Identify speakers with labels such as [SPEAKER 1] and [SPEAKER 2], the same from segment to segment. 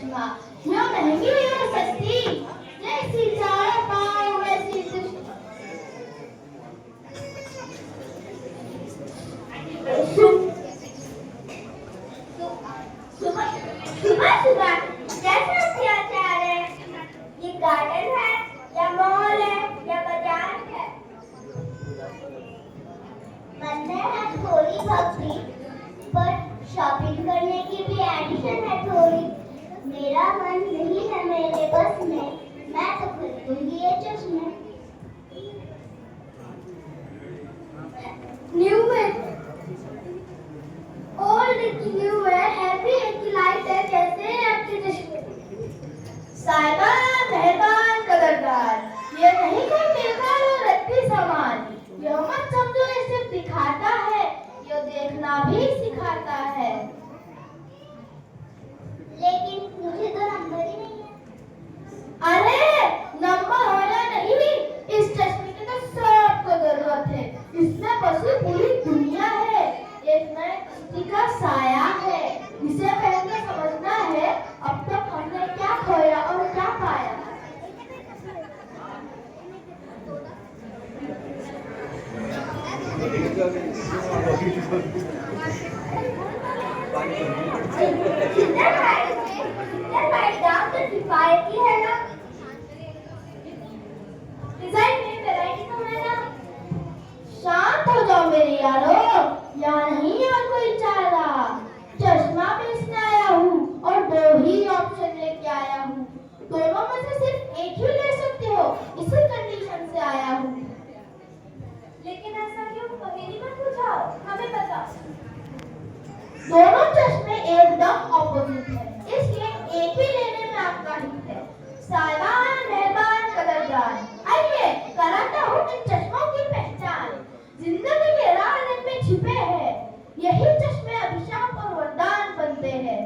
[SPEAKER 1] चश्मा, यो महंगी यो सस्ती, जैसी चार पाँव वैसी दृष्टि। सुबह सुबह कैसा अत्याचार है? ये गार्डन है या मॉल है या बाजार है? मन में है थोड़ी भक्ति, पर शॉपिंग करने की भी एडिशन है थोड़ी। मेरा मन नहीं है मेरे बस में, मैं तो खरीदूंगी ये चश्मे। न्यू में ओल्ड की न्यू है, हैवी है कि लाइट है, कैसे हैं आपके चश्मे? साहिबा मेहरबान कदरदार, ये नहीं कोई बेकार और रद्दी सामान। यह मत समझो ये सिर्फ दिखाता है, ये देखना भी सिखाता है। लेकिन मुझे तो नंबर ही नहीं है। अरे नंबर होना नहीं, इस चश्मे की तो सबको जरूरत है। इसमें बसी पूरी दुनिया है, एक नए किसी का साया है। इसे पहले समझना है अब तक हमने क्या खोया और क्या पाया। गाँव तो किफायती है ना, डिजाइन में वैरायटी तो है ना। शांत हो जाओ मेरे यारो, यहाँ नहीं और कोई चारा। चश्मा बेचने आया हूँ और दो ही ऑप्शन लेके आया हूँ, दोनों में से सिर्फ एक ही ले सकते हो, इसी कंडीशन से आया हूँ। लेकिन ऐसा क्यों? पहेली मत बुझाओ, हमें बताओ। दोनों चश्मे एकदम ऑपोजिट है, इसलिए एक ही लेने में आपका हित है। साहिबान मेहरबान कदरदान, आइए कराता हूँ इन चश्मों की पहचान। जिंदगी के राज इनमें छिपे हैं, यही चश्मे अभिशाप और वरदान बनते हैं।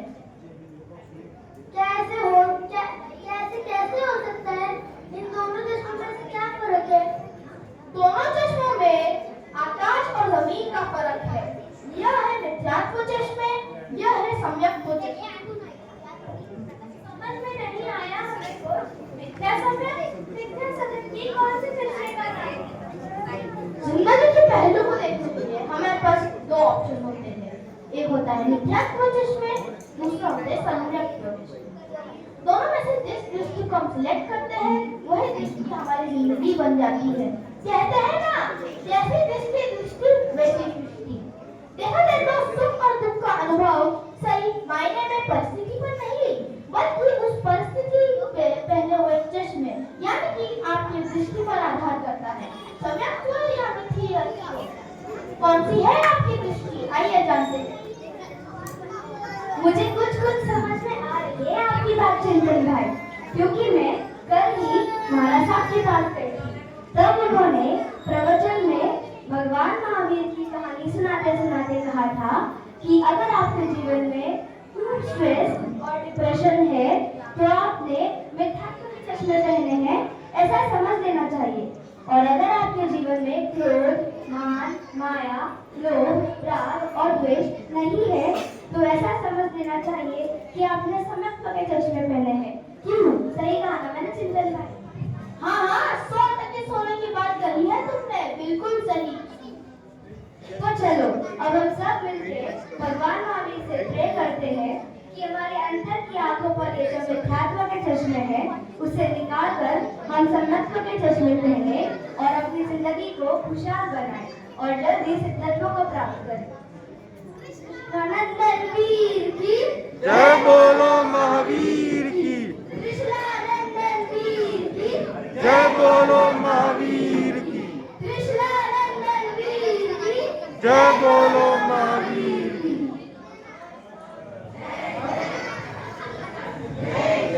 [SPEAKER 1] कैसे हो सकता है? इन दोनों चश्मों में से क्या फर्क है? दोनों चश्मों में आकाश और जमीन का फर्क है। यह है मिथ्यात्व चश्मे, यह है सम्यक्त्व चश्मे। समझ में नहीं आया हमें को। मिथ्या सत्य की कौन से चश्मे का नाम? जिंदगी के पहलू को देखने के लिए हमारे पास दो ऑप्शन होते हैं, एक होता है मिथ्यात्व चश्मे, दूसरा होता है सम्यक्त्व चश्मे। दोनों में से जिस दृष्टि को हम सिलेक्ट करते हैं वही दृष्टि हमारी जिंदगी बन जाती है। कहते हैं ना, जैसी दृष्टि वैसी सृष्टि। देखा जाए तो सुख और दुख का अनुभव सही मायने में परिस्थिति पर नहीं, बल्कि उस परिस्थिति पे पहने हुए चश्मे यानी कि आपकी दृष्टि पर आधार करता है। सम्यक्त्व या मिथ्यात्व, कौन सी है आपकी दृष्टि? आइए जानते हैं। मुझे कुछ समझ में आ रही है आपकी बात चिंतन भाई, क्योंकि मैं कल ही महाराज साहब के पास गई थी। तब उन्होंने प्रवचन में भगवान महावीर की कहानी सुनाते सुनाते कहा था कि अगर आपके जीवन में स्ट्रेस और डिप्रेशन है तो आपने मिथ्यात्व के चश्मे पहने हैं, ऐसा समझ लेना चाहिए। और अगर आपके जीवन में क्रोध, मान, माया, लोभ, राग और द्वेष नहीं है तो ऐसा समझ लेना चाहिए कि आपने सम्यक्त्व के चश्मे पहने हैं। क्यों? सही कहा ना मैंने चिंतन भाई? हाँ 100% सोने की बात कही है तुमने, बिल्कुल सही। तो चलो अब हम सब मिलकर भगवान महावीर से प्रे करते हैं कि हमारे अंदर की आंखों पर ये जो मिथ्यात्व के चश्मे हैं उसे निकालकर हम सम्यक्त्व के चश्मे पहने और अपनी जिंदगी को खुशहाल बनाएं और जल्दी सिद्धत्व को प्राप्त करें। वीर की
[SPEAKER 2] जय बोलो महावीर की,
[SPEAKER 1] कृष्णानंदन वीर की
[SPEAKER 2] जय बोलो महावीर की,
[SPEAKER 1] कृष्णानंदन वीर की
[SPEAKER 2] जय बोलो महावीर की।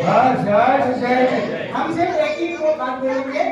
[SPEAKER 3] बस हम सिर्फ एक ही को बात बोलेंगे।